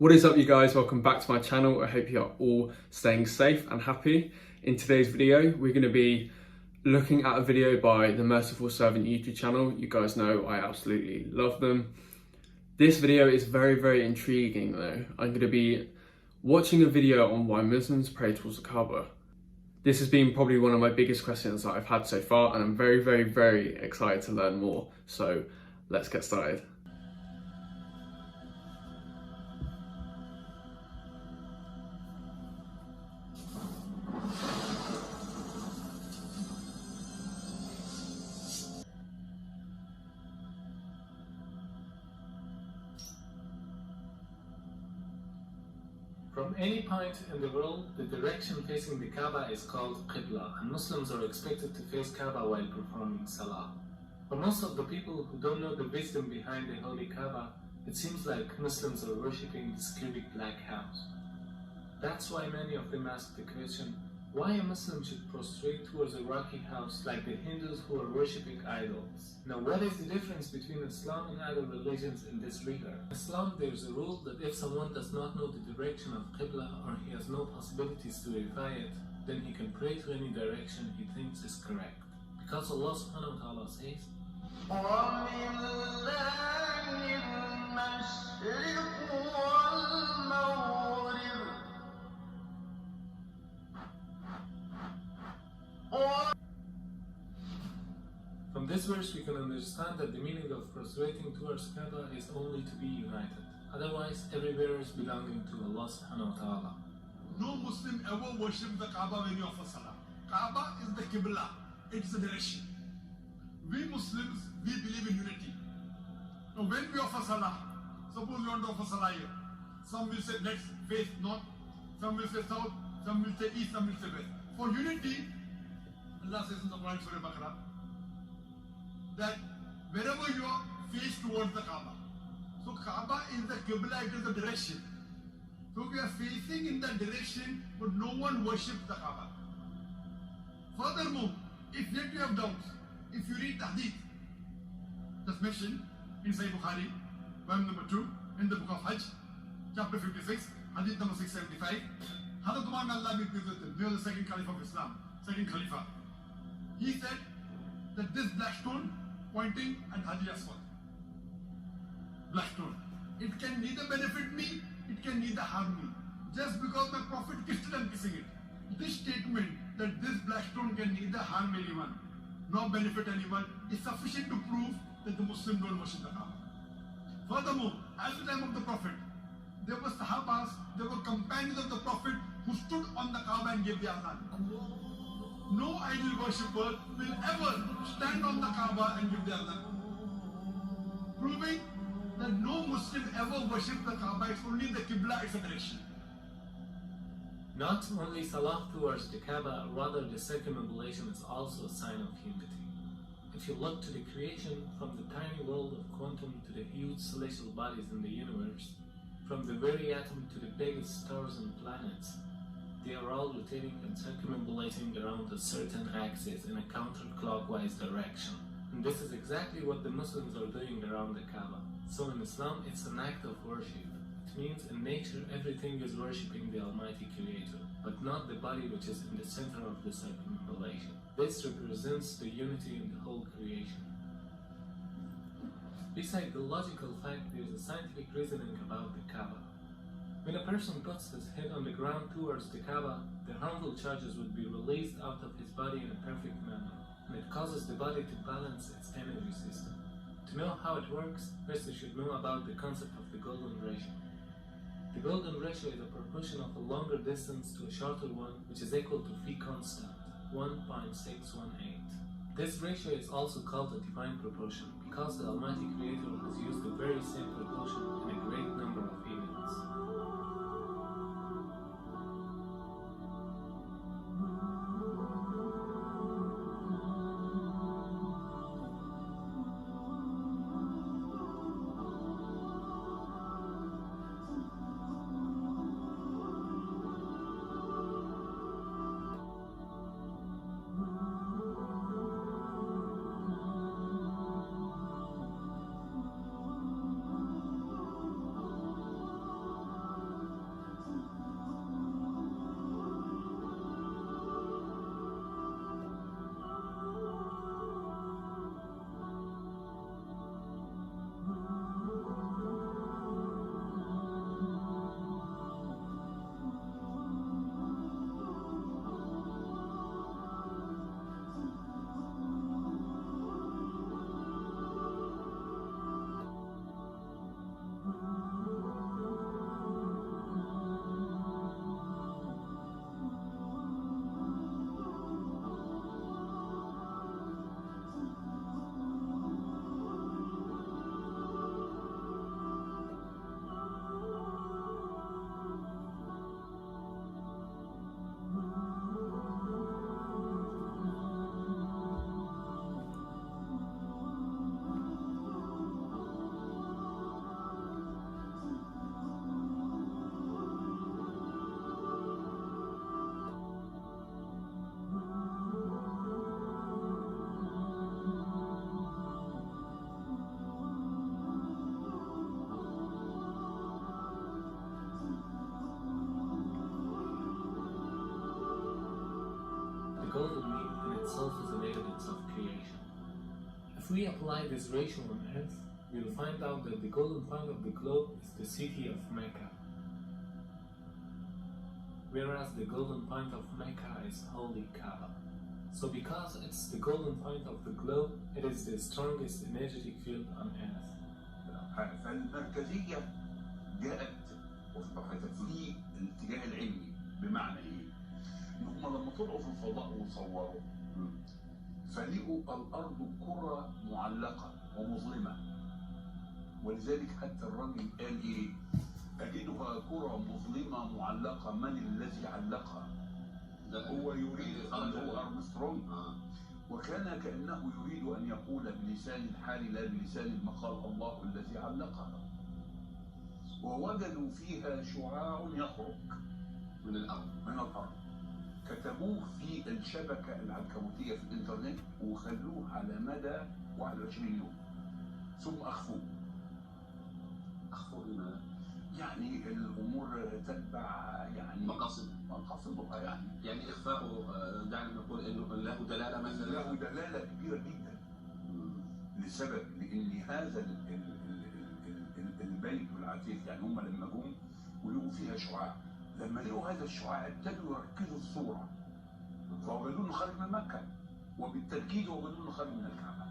What is up, you guys? Welcome back to my channel. I hope you are all staying safe and happy. In today's video, we're going to be looking at a video by the Merciful Servant YouTube channel. You guys know I absolutely love them. This video is very intriguing though. I'm going to be watching a video on why Muslims pray towards the KAABA. This has been probably one of my biggest questions that I've had so far, and I'm very excited to learn more. So let's get started. From any point in the world, the direction facing the Kaaba is called Qibla, and Muslims are expected to face Kaaba while performing Salah. For most of the people who don't know the wisdom behind the holy Kaaba, it seems like Muslims are worshipping this cubic black house. That's why many of them ask the question, why a Muslim should prostrate towards a rocky house like the Hindus who are worshipping idols. Now, what is the difference between Islam and other religions in this regard? In Islam, there is a rule that if someone does not know the direction of Qibla or he has no possibilities to verify it, then he can pray to any direction he thinks is correct. Because Allah subhanahu wa ta'ala says, From this verse we can understand that the meaning of prostrating towards Kaaba is only to be united. Otherwise, everywhere is belonging to Allah subhanahu wa ta'ala. No Muslim ever worships the Kaaba when you offer Salah. Kaaba is the Qibla, it's the direction. We Muslims, we believe in unity. Now when we offer Salah, suppose we want to offer Salah here. Some will say let's face north, some will say south, some will say east, some will say west. For unity, Allah says in the Quran Surah Baqarah, that wherever you are, face towards the Kaaba. So Kaaba is the Qibla, it is the direction. So we are facing in that direction, but no one worships the Kaaba. Furthermore, if yet you have doubts, if you read the Hadith, that's mentioned in Sahih Bukhari, volume number 2, in the book of Hajj, chapter 56, Hadith number 675, Hazrat Umar may Allah be pleased with him, he was the second Caliph of Islam, second Khalifa. He said that this black stone pointing at Hajar Aswad, black stone, it can neither benefit me, it can neither harm me. Just because my Prophet kissed it, I'm kissing it. This statement that this black stone can neither harm anyone nor benefit anyone is sufficient to prove that the Muslim don't worship the Kaaba. Furthermore, at the time of the Prophet, there were Sahabas, there were companions of the Prophet who stood on the Kaaba and gave the adhan. No idol worshipper will ever stand on the Kaaba and give the adhan. Proving that no Muslim ever worships the Kaaba, it's only the Qibla, it's a direction. Not only Salah towards the Kaaba, rather the circumambulation is also a sign of unity. If you look to the creation, from the tiny world of quantum to the huge celestial bodies in the universe, from the very atom to the biggest stars and planets, they are all rotating and circumambulating around a certain axis in a counterclockwise direction. And this is exactly what the Muslims are doing around the Kaaba. So in Islam, it's an act of worship. It means in nature, everything is worshipping the Almighty Creator, but not the body which is in the center of the circumambulation. This represents the unity in the whole creation. Besides the logical fact, there is a scientific reasoning about the Kaaba. When a person puts his head on the ground towards the Kaaba, the harmful charges would be released out of his body in a perfect manner, and it causes the body to balance its energy system. To know how it works, first you should know about the concept of the golden ratio. The golden ratio is a proportion of a longer distance to a shorter one, which is equal to phi constant, 1.618. This ratio is also called a divine proportion, because the Almighty Creator has used the very same proportion in a great number of events. itself is an evidence of creation. If we apply this ratio on Earth, we will find out that the golden point of the globe is the city of Mecca, whereas the golden point of Mecca is holy KAABA. So because it's the golden point of the globe, it is the strongest energetic field on Earth. فالمركزية جاءت وفقت في الاتجاه العلمي. بمعنى ايه؟ ان هم لما طلعوا في الفضاء وصوروا فلقوا الارض كرة معلقة ومظلمة، ولذلك حتى الراجل قال ايه؟ اجدها كرة مظلمة معلقة، من الذي علقها؟ هو يريد أن هو أرمسترونج، وكان كأنه يريد أن يقول بلسان الحال لا بلسان المقال الله الذي علقها. ووجدوا فيها شعاع يخرج من الأرض كتبوه في الشبكة العنكبوتية في الإنترنت وخلوه على مدى 21 يوم ثم أخفوه. لماذا؟ يعني الأمور تتبع يعني مقاصدها يعني إخفاؤه دعنا نقول إنه له دلالة مثلا؟ له دلالة كبيرة جدا لسبب، لأن هذا البيت العتيق يعني هم لما جم ولقوا فيها شعاع، لما لقوا هذا الشعاع ابتدوا يركزوا الصورة فوجدوا إنه خارج من مكة، وبالتأكيد وجدوا إنه خارج من الكعبة.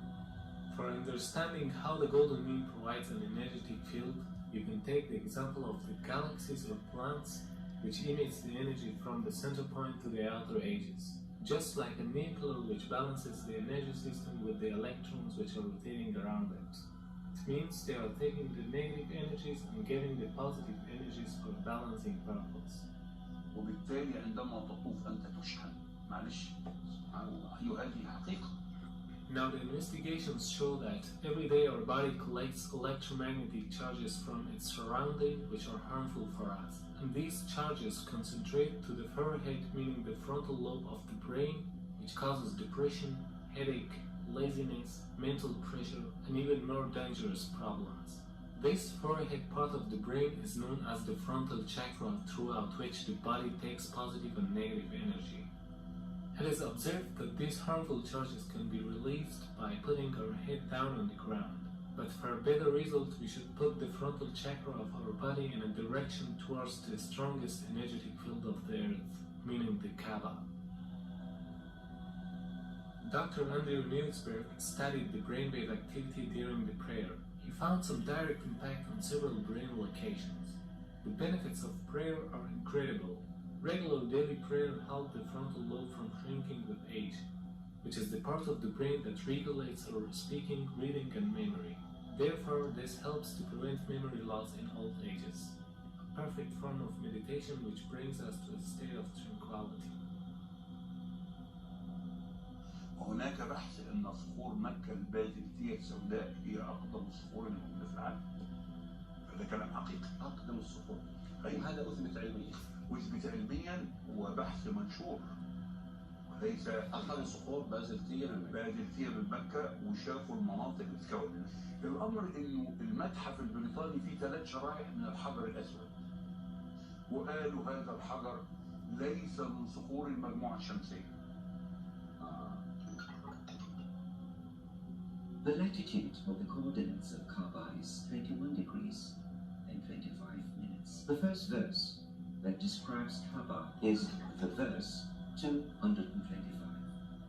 For understanding how the golden mean provides an energetic field, you can take the example of the galaxies or planets, which emits the energy from the center point to the outer edges, just like a nuclear which balances the energy system with the electrons which are rotating around it. It means they are taking the negative energies and giving the positive energies for a balancing purpose. وبالتالي عندما تطوف أنت تشحن. معلش، هذه حقيقة. Now the investigations show that every day our body collects electromagnetic charges from its surrounding which are harmful for us. And these charges concentrate to the forehead, meaning the frontal lobe of the brain, which causes depression, headache, laziness, mental pressure, and even more dangerous problems. This forehead part of the brain is known as the frontal chakra, throughout which the body takes positive and negative energy. It is observed that these harmful charges can be released by putting our head down on the ground. But for a better result, we should put the frontal chakra of our body in a direction towards the strongest energetic field of the earth, meaning the KAABA. Dr. Andrew Nielsberg studied the brainwave activity during the prayer. He found some direct impact on several brain locations. The benefits of prayer are incredible. Regular daily prayer helps the frontal lobe from shrinking with age, which is the part of the brain that regulates our speaking, reading, and memory. Therefore, this helps to prevent memory loss in old ages. A perfect form of meditation which brings us to a state of tranquility. وهناك بحث أن صخور مكة البازلتية السوداء هي أقدم الصخور الموجودة في العالم. هذا كلام حقيقي. أقدم الصخور. وهذا أثبت علميا. وأثبت علميا وبحث منشور. وليس أخذوا صخور بازلتية بمكة وشافوا المناطق اللي تكون. الأمر إنه المتحف البريطاني فيه 3 شرايح من الحجر الأسود. وقالوا هذا الحجر ليس من صخور المجموعة الشمسية. The latitude of the coordinates of KAABA is 21 degrees and 25 minutes. The first verse that describes KAABA is the verse 225.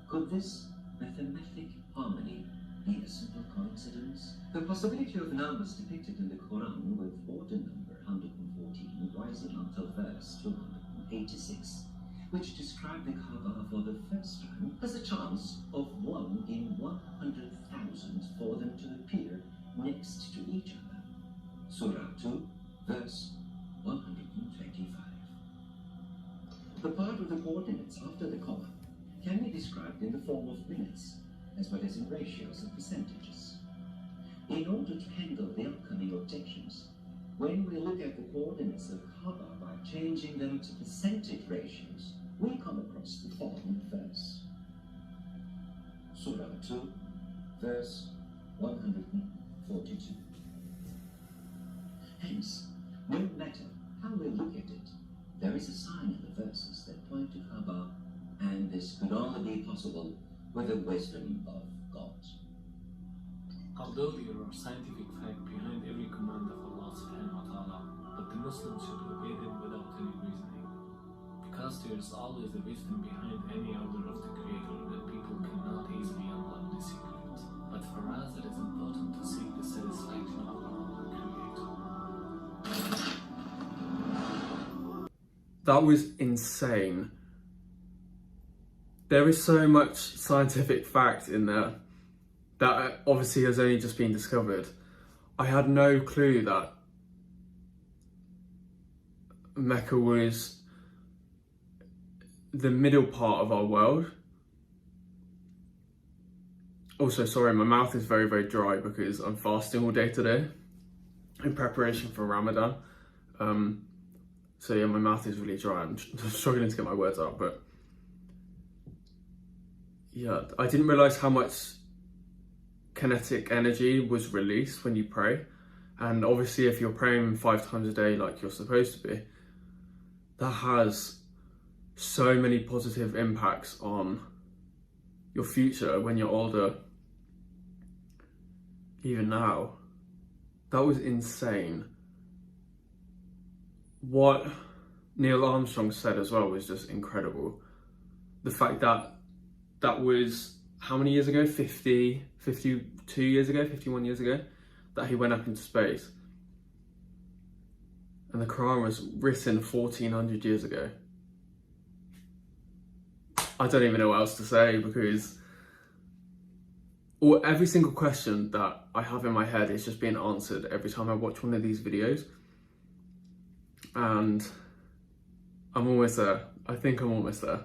Could this mathematic harmony be a simple coincidence? The possibility of numbers depicted in the Quran with order number 114 rising until verse 286, which describe the KAABA for the first time, has a chance of 1 in 100,000 for them to appear next to each other. Surah 2, verse 125. The part of the coordinates after the comma can be described in the form of minutes, as well as in ratios and percentages. In order to handle the upcoming objections, when we look at the coordinates of KAABA by changing them to percentage ratios, we come across the following verse. Surah 2, verse 142. Hence, no matter how we look at it, there is a sign in the verses that point to KAABA, and this could only be possible with the wisdom of God. Although there are scientific facts behind every command of Allah subhanahu wa ta'ala, but the Muslims should obey them without any reasoning. Because there is always a wisdom behind any order of the Creator that people cannot easily unlock the secret. But for us it is important to seek the satisfaction of our Creator. That was insane. There is so much scientific fact in there that obviously has only just been discovered. I had no clue that Mecca was the middle part of our world. Also, sorry, my mouth is very, very dry because I'm fasting all day today in preparation for Ramadan. So yeah, my mouth is really dry. I'm struggling to get my words out, but yeah, I didn't realize how much kinetic energy was released when you pray. And obviously if you're praying 5 times a day like you're supposed to be, that has so many positive impacts on your future when you're older. Even now, that was insane. What Neil Armstrong said as well was just incredible. The fact that that was, how many years ago? 52 years ago, 51 years ago, that he went up into space. And the Quran was written 1400 years ago. I don't even know what else to say, because every single question that I have in my head is just being answered every time I watch one of these videos. And I'm almost there. I think I'm almost there.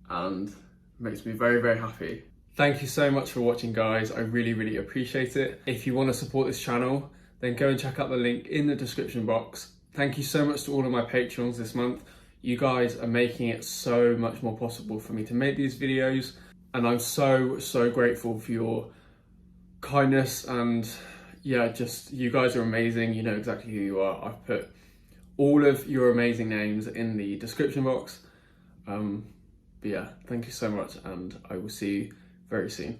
And it makes me very, very happy. Thank you so much for watching, guys. I really, really appreciate it. If you want to support this channel, then go and check out the link in the description box. Thank you so much to all of my patrons this month. You guys are making it so much more possible for me to make these videos. And I'm so, so grateful for your kindness. And yeah, just, you guys are amazing. You know exactly who you are. I've put all of your amazing names in the description box. But yeah, thank you so much, and I will see you very soon.